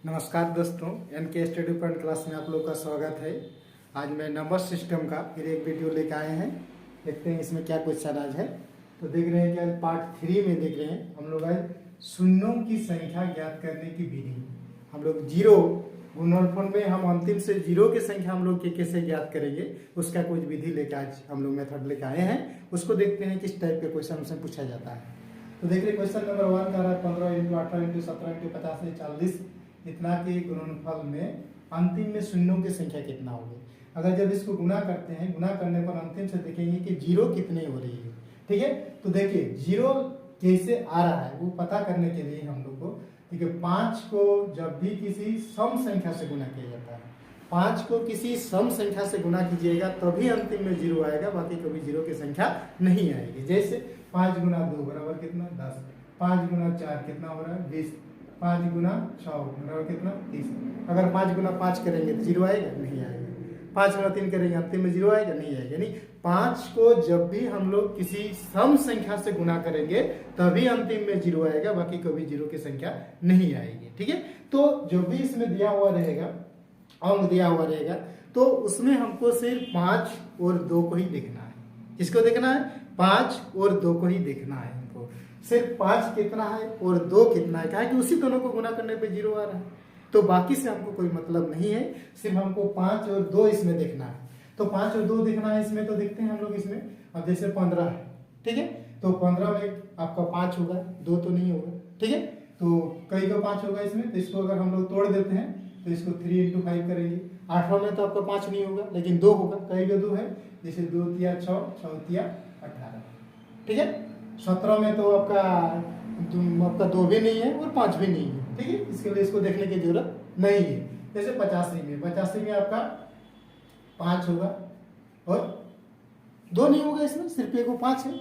नमस्कार दोस्तों, N K study point class में आप लोग का स्वागत है। आज मैं नंबर सिस्टम का फिर एक वीडियो लेकर आए हैं। देखते हैं इसमें क्या क्वेश्चन आज है। तो देख रहे हैं कि आज पार्ट 3 में देख रहे हैं हम लोग आज शून्यों की संख्या ज्ञात करने की विधि। हम लोग जीरो गुणनफल में हम अंतिम से जीरो की संख्या हम लोग कैसे ज्ञात करेंगे, उसका कुछ विधि लेकर आज हम लोग मेथड लेकर आए हैं। उसको देखते हैं किस टाइप के क्वेश्चन उसमें पूछा जाता है। तो देख रहे क्वेश्चन नंबर 1 का 15 × 18 × 17 × 50 से 40 इतना के गुणनफल में अंतिम में शून्यों की संख्या कितना होगी। अगर जब इसको गुना करते हैं, गुना करने पर अंतिम से देखेंगे कि जीरो कितने हो रही है। ठीक है, तो देखिए जीरो कैसे आ रहा है वो पता करने के लिए हम लोग को, ठीक है, 5 को जब भी किसी सम संख्या से गुना किया जाता है, 5 को किसी सम संख्या से गुना कीजिएगा तभी अंतिम में जीरो आएगा, बाकी कभी जीरो की संख्या नहीं आएगी। जैसे 5 × 2 बराबर कितना 10, 5 × 4 कितना हो रहा है 20, 5 × 6 बराबर कितना 30। अगर 5 × 5 करेंगे तो जीरो आएगा, नहीं आएगा। 5 × 3 करेंगे अंतिम में जीरो आएगा, नहीं आएगा। यानी 5 को जब भी हम लोग किसी सम संख्या से गुना करेंगे तभी अंतिम में जीरो आएगा, बाकी कभी जीरो की संख्या नहीं आएगी। ठीक है, तो जो भी इसमें दिया हुआ रहेगा, अंक दिया हुआ रहेगा, तो उसमें हमको सिर्फ 5 और 2 को ही देखना है। किसको देखना है? 5 और 2 को ही देखना है। हमको सिर्फ 5 कितना है और 2 कितना है, क्या कि उसी दोनों को गुना करने पे जीरो आ रहा है, तो बाकी से हमको कोई मतलब नहीं है। सिर्फ हमको 5 और 2 इसमें देखना है। तो 5 और 2 देखना है इसमें, तो देखते हैं हम लोग इसमें। अब जैसे 15 है, ठीक है, तो 15 में आपका 5 होगा, 2 तो नहीं होगा। ठीक है, तो कई का 5 होगा इसमें, तो इसको अगर हम लोग तोड़ देते हैं तो इसको 3 × 5 करेंगे। 8वां में तो आपका 5 नहीं होगा, लेकिन 2 होगा। कई का 2 है, जैसे 2 × 6 = 6 × 18। ठीक है, 17 में तो आपका 2 भी नहीं है और 5 भी नहीं है। ठीक है, इसके लिए इसको देखने की जरूरत नहीं है। जैसे 85 में आपका 5 होगा और 2 नहीं होगा, इसमें सिर्फ एक 5 है।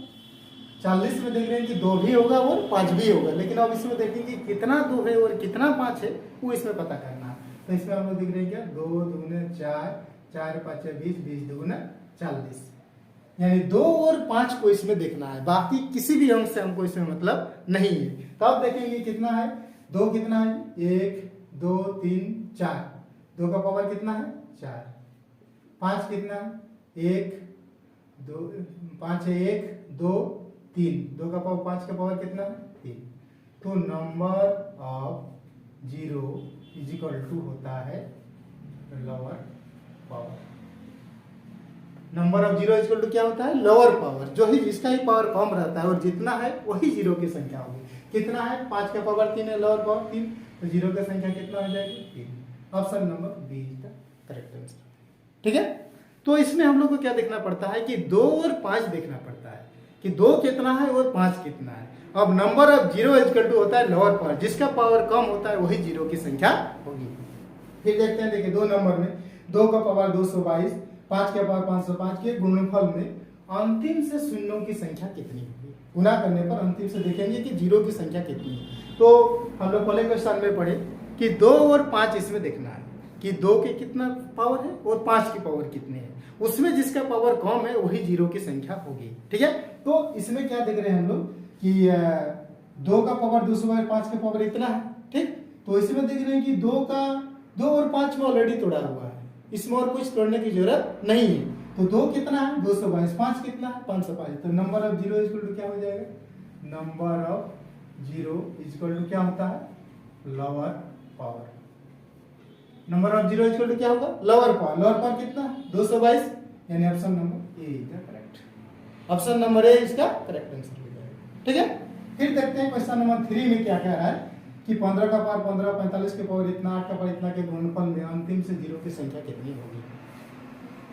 40 में देख रहे हैं कि 2 भी होगा और 5 भी होगा, लेकिन अब इसमें देखेंगे कितना 2 है और कितना 5 है, वो इसमें पता करना है। तो इसमें हम लोग देख रहे हैं क्या, 2 दूने 4, 4 × 5 = 20, 20 दूने 40। यानी 2 और 5 को इसमें देखना है, बाकी किसी भी अंक से हमको इसमें मतलब नहीं है। तो अब देखेंगे कितना है, 2 कितना है, 1 2 3 4, 2 का पावर कितना है 4। 5 कितना है 1 2, 5 है 1 2 3, 2 का पावर 5 का पावर कितना है 3। तो नंबर ऑफ जीरो = होता है lower power. Number of zero = क्या होता है, लोअर पावर। जो ही जिसका ही पावर कम रहता है और जितना है वही जीरो की संख्या होगी। कितना है, 5 का पावर 3 है, लोअर पावर 3, तो जीरो की संख्या कितना हो जाएगी 3। Option number B is the correct answer. ठीक है, तो इसमें हम लोग को क्या देखना पड़ता है कि 2 और 5 देखना पड़ता है कि 2 कितना है और 5 कितना है। अब नंबर ऑफ जीरो = होता है लोअर पावर, जिसका पावर कम होता है वही जीरो की संख्या होगी। फिर देखते हैं, देखिए 2 नंबर में 2 का पावर 222, 5 का पावर 505 के गुणनफल में अंतिम से शून्यों की संख्या कितनी होगी। गुना करने पर अंतिम से देखेंगे कि जीरो की संख्या कितनी है। तो हम लोग पहले क्वेश्चन में पढ़े कि 2 और 5 इसमें देखना है कि 2 के कितना पावर है और 5 की पावर कितनी है। उसमें जिसका पावर कम है वही जीरो की संख्या होगी। ठीक है, तो इसमें क्या देख रहे हैं हम लोग कि 2 का पावर 222, 5 का पावर इतना है। ठीक, तो इसमें देख रहे हैं कि 2 और 5 में ऑलरेडी तोड़ा हुआ है, इसमें और कुछ तोड़ने की जरूरत नहीं है। तो 2 कितना है 222, 5 कितना है 505। तो नंबर ऑफ जीरो = क्या हो जाएगा, नंबर ऑफ जीरो = क्या होता है lower power. Number of zero = क्या होगा, लोअर पावर। लोअर पावर कितना है 222, यानी option number A is the correct. Option number A इसका करेक्ट आंसर हो जाएगा। ठीक है, फिर देखते हैं क्वेश्चन नंबर 3 में क्या कह रहा है कि 15 का पावर 15, 45 के पावर इतना, 8 का पावर इतना के गुणनफल में अंतिम से जीरो की संख्या कितनी होगी।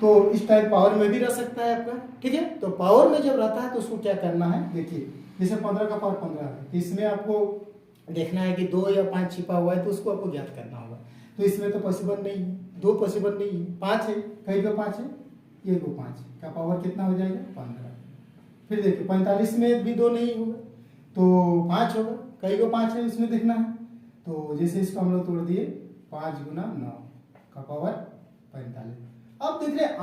तो इस टाइप पावर में भी रह सकता है आपका। ठीक है, तो पावर में जब रहता है तो उसको क्या करना है, देखिए जैसे 15 का पावर 15 है, तो इसमें आपको देखना है कि 2 या 5 छिपा हुआ है, तो उसको आपको ज्ञात करना होगा। तो इसमें तो पॉसिबल नहीं है, 2 पॉसिबल नहीं है, 5 है, कई का 5 है, ये 5 का पावर कितना हो जाएगा 15। फिर देखिए 45 में भी 2 नहीं होगा, तो 5 होगा, कई को 5 है, उसमें देखना है। तो जैसे इसको हम लोग तोड़ दिए, 5 × 9 का पावर 45। अब देख रहे हैं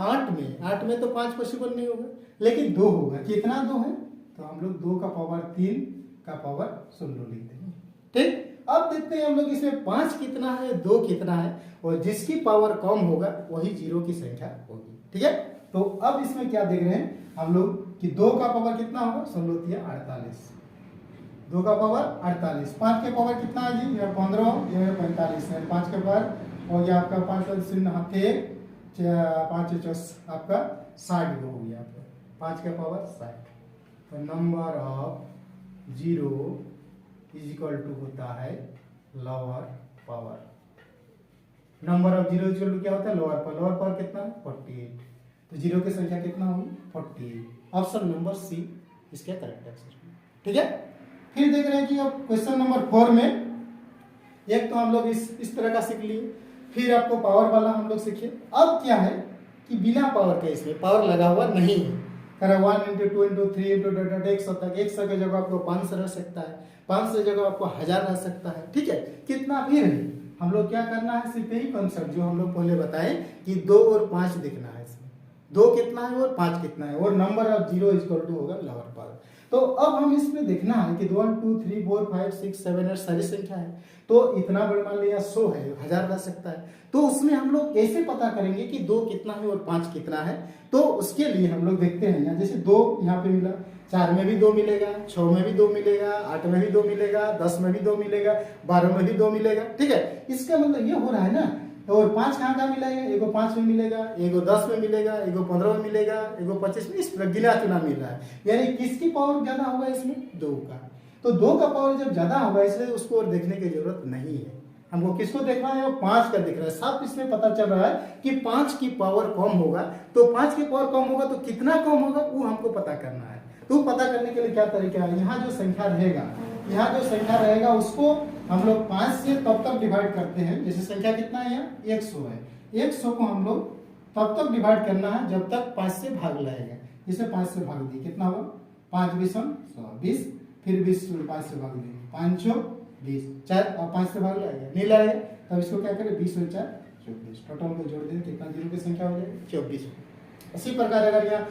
8 में तो 5 पॉसिबल नहीं होगा, लेकिन 2 होगा। कितना 2 है, तो हम लोग 2 का पावर 3 का पावर 16 लिखते हैं। ठीक, अब देखते हैं हम लोग इसमें 5 कितना है, 2 कितना है, और जिसकी पावर कम होगा वही जीरो की संख्या होगी। ठीक है, तो अब इसमें क्या देख रहे हैं हम लोग कि 2 का पावर कितना होगा, 48, 2 का पावर 48, 5 के पावर कितना है जी, यह 15, यह 45 है, 5 के पावर हो गया आपका 5 आपका 60 हो गया आपका, 5 के पावर 60। तो number of zero is equal to होता है lower power. Number of zero is equal to क्या होता है, लोअर पावर। लोअर पावर कितना है 48, तो जीरो की संख्या कितना होगी 48। ऑप्शन नंबर सी इसका करेक्ट आंसर। ठीक है, फिर देख रहे हैं कि अब क्वेश्चन नंबर 4 में एक तो हम लोग इस तरह का सीख लिए, फिर आपको पावर वाला हम लोग सीखे। अब क्या है कि बिना पावर के इसमें पावर लगा हुआ नहीं है, 1 इंटू 2 इंटू 3 इंटू 100 तक, 100 की जगह आपको 500 रह सकता है, 500 की जगह आपको 1000 रह सकता है। ठीक है, कितना भी रहे, हम लोग क्या करना है, सिर्फ यही कॉन्सेप्ट जो हम लोग पहले बताए कि 2 और 5 दिखना है इसमें, 2 कितना है और 5 कितना है, और number of zero equal to होगा लोअर पावर। तो अब हम इसमें देखना है कि 1 2 3 4 5 6 7 8 सारी संख्या है, तो इतना बड़ा मान लिया 100 है, 1000 रह सकता है, तो उसमें हम लोग कैसे पता करेंगे कि 2 कितना है और 5 कितना है। तो उसके लिए हम लोग देखते हैं यहाँ, जैसे 2 यहाँ पे मिला, 4 में भी 2 मिलेगा, 6 में भी 2 मिलेगा, 8 में भी 2 मिलेगा, 10 में भी 2 मिलेगा, 12 में भी 2 मिलेगा। ठीक है, इसका मतलब ये हो रहा है ना, और 5 कहाँ कहाँ मिलेगा, एगो 5 में मिलेगा, एगो 10 में मिलेगा, एगो 15 में मिलेगा, एगो 25 में, इस पर गिना चुना मिल रहा है। यानी किसकी पावर ज्यादा होगा इसमें, 2 का। तो 2 का पावर जब ज्यादा होगा इसलिए उसको और देखने की जरूरत नहीं है, हमको किसको देखना है, 5 का दिख रहा है साफ, इसमें पता चल रहा है कि 5 की पावर कम होगा। तो 5 की पावर कम होगा तो कितना कम होगा वो हमको पता करना है। तो पता करने के लिए क्या तरीका है, यहाँ जो संख्या रहेगा, यहाँ जो संख्या रहेगा उसको हम लोग 5 से तब तक डिवाइड करते हैं, जैसे संख्या कितना है यहाँ 100 है, 100 को हम लोग तब तक डिवाइड करना है जब तक 5 से भाग लगेगा। इसे 5 से भाग दिए, कितना हुआ 5 20 20, फिर 20 5 से भाग दिए, 5 20, 4 और 5 से भाग लगेगा, नहीं लगेगा, तब इसको क्या करें 20 और 4 24, टोटल को जोड़ दें कितना जीरो की संख्या हो जाएगी 24। इसी प्रकार अगर यहाँ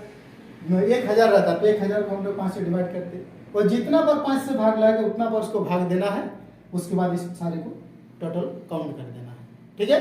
1000 रहता तो 1000 को हम लोग 5 से डिवाइड करते, और जितना बार 5 से भाग लगेगा उतना बार उसको भाग देना है, उसके बाद इस सारे को टोटल काउंट कर देना है। ठीक है,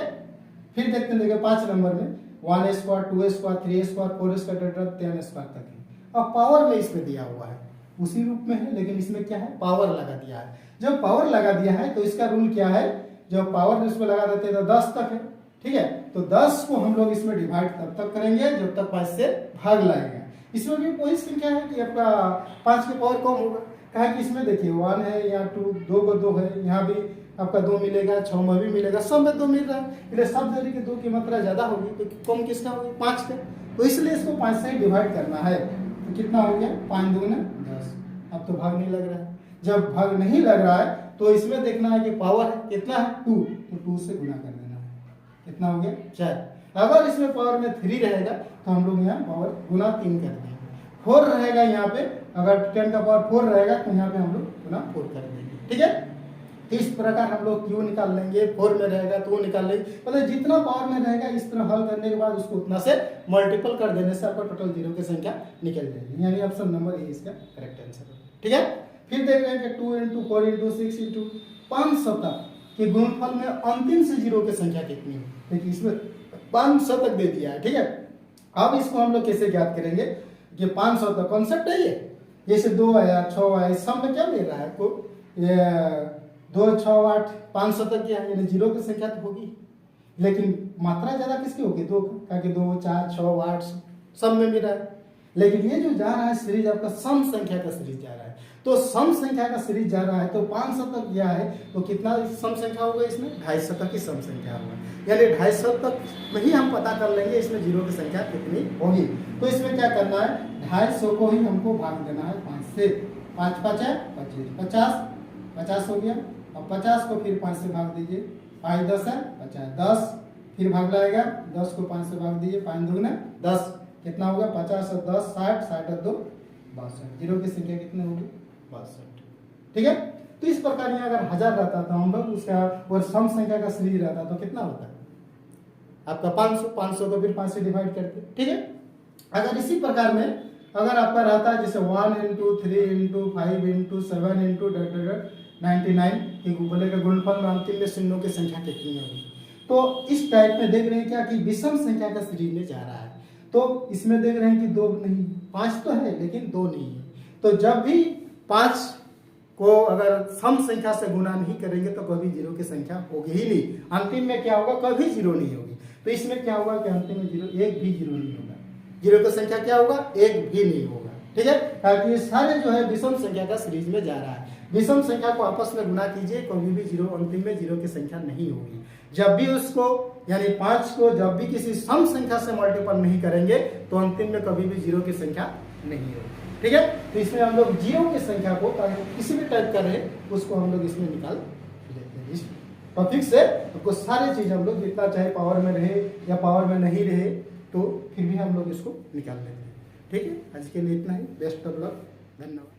फिर देखते हैं 5 नंबर में 1 square 2 square 3 square 4 square 10 square तक है। अब पावर में इसमें दिया हुआ है, उसी रूप में है, लेकिन इसमें क्या है पावर लगा दिया है। जब पावर लगा दिया है तो इसका रूल क्या है, जब पावर इसमें लगा देते हैं तो 10 तक है। ठीक है, तो 10 को हम लोग इसमें डिवाइड तब तक करेंगे जब तक 5 से भाग लगेगा। इसमें भी वही संख्या है कि आपका 5 की पावर कम होगा, कहा कि इसमें देखिए 1 है, यहाँ 2 को 2 है, यहाँ भी आपका 2 मिलेगा, 6 में भी मिलेगा, सब में 2 मिल रहा है, इसलिए सब जगह के 2 की मात्रा ज्यादा होगी, तो कम किसका होगी 5 का, तो इसलिए इसको 5 से डिवाइड करना है। तो कितना हो गया 5 2 10। अब तो भाग नहीं लग रहा है, जब भाग नहीं लग रहा है तो इसमें देखना है कि पावर है कितना है 2, तो 2 से गुना कर देना है, कितना हो गया 4। अगर इसमें पावर में 3 रहेगा तो हम लोग यहाँ पावर गुना 3 कर देंगे, 4 रहेगा यहाँ पे, अगर 10 का पावर 4 रहेगा तो यहाँ पे हम लोग गुना 4 कर देंगे। ठीक है, इस प्रकार हम लोग क्यों निकाल लेंगे, 4 में रहेगा तो वो निकाल लेंगे, मतलब जितना पावर में रहेगा इस तरह हल करने के बाद उसको उतना से मल्टीपल कर देने से आपका टोटल जीरो की संख्या निकल जाएगी, यानी ऑप्शन नंबर ए इसका करेक्ट आंसर है। ठीक है, फिर देख रहे हैं कि 2 इंटू 4 इंटू 6 इंटू 500 तक के गुणनफल में अंतिम से जीरो की संख्या कितनी है, देखिए इसमें 500 तक दे दिया है। ठीक है, अब इसको हम लोग कैसे ज्ञात करेंगे कि 500 तक कॉन्सेप्ट है ये, जैसे 2 आया 6 आया, सब में क्या मिल रहा है आपको, ये 2 6 8 500 तक क्या है, यानी जीरो की संख्या तो होगी, लेकिन मात्रा ज्यादा किसकी होगी 2 का, 2 4 6 8 सब में मिल रहा है। लेकिन ये जो जा रहा है सीरीज आपका सम संख्या का सीरीज जा रहा है, तो सम संख्या का सीरीज जा रहा है, तो 500 तक गया है तो कितना सम संख्या होगा इसमें 250 तक की सम संख्या होगा, यानी 250 तक में ही हम पता कर लेंगे इसमें जीरो की संख्या कितनी होगी। तो इसमें क्या करना है, 250 को ही हमको भाग देना है 5 से, 5 5 है 25, 50 हो गया, और 50 को फिर 5 से भाग दीजिए, 5 10 है 50, 10 फिर भाग लाएगा, 10 को 5 से भाग दीजिए, 5 2 10, कितना होगा 50 और 10 60, 60 और 2 62, जीरो की संख्या कितनी होगी 62। ठीक है, तो इस प्रकार यहाँ अगर 1000 रहता तो हम लोग उसका और सम संख्या का सीरीज रहता तो कितना होता आपका 500 को फिर 5 से डिवाइड करते। ठीक है, अगर इसी प्रकार में अगर आपका रहता है जैसे 1 इंटू 3 इंटू 5 इंटू 7 इंटू 99 के बोलेगा गुणनफल में अंतिम में शून्यों की संख्या कितनी होगी। तो इस टाइप में देख रहे हैं क्या कि विषम संख्या का सीरीज में जा रहा है। तो इसमें देख रहे हैं कि 2 नहीं 5 तो है लेकिन 2 नहीं है। तो जब भी 5 को अगर सम संख्या से गुणा नहीं करेंगे तो कभी जीरो की संख्या होगी ही नहीं। अंतिम में क्या होगा, कभी जीरो नहीं होगी। तो इसमें क्या होगा कि अंतिम में जीरो, एक भी जीरो नहीं होगा। जीरो की संख्या क्या होगा, एक भी नहीं होगा। ठीक है, ताकि ये सारे जो है विषम संख्या का सीरीज में जा रहा है। विषम संख्या को आपस में गुणा कीजिए, कभी भी जीरो, अंतिम में जीरो की संख्या नहीं होगी। जब भी उसको यानी 5 को जब भी किसी सम संख्या से मल्टीपल नहीं करेंगे तो अंतिम में कभी भी जीरो की संख्या नहीं होगी। ठीक है, तो इसमें हम लोग जीरो की संख्या को किसी भी टाइप का रहे उसको हम लोग इसमें निकाल लेते हैं। इस टॉपिक से आपको सारे चीज हम लोग जितना चाहे पावर में रहे या पावर में नहीं रहे तो फिर भी हम लोग इसको निकाल लेते हैं। ठीक है, आज के लिए इतना ही। बेस्ट ऑफ लक, धन्यवाद।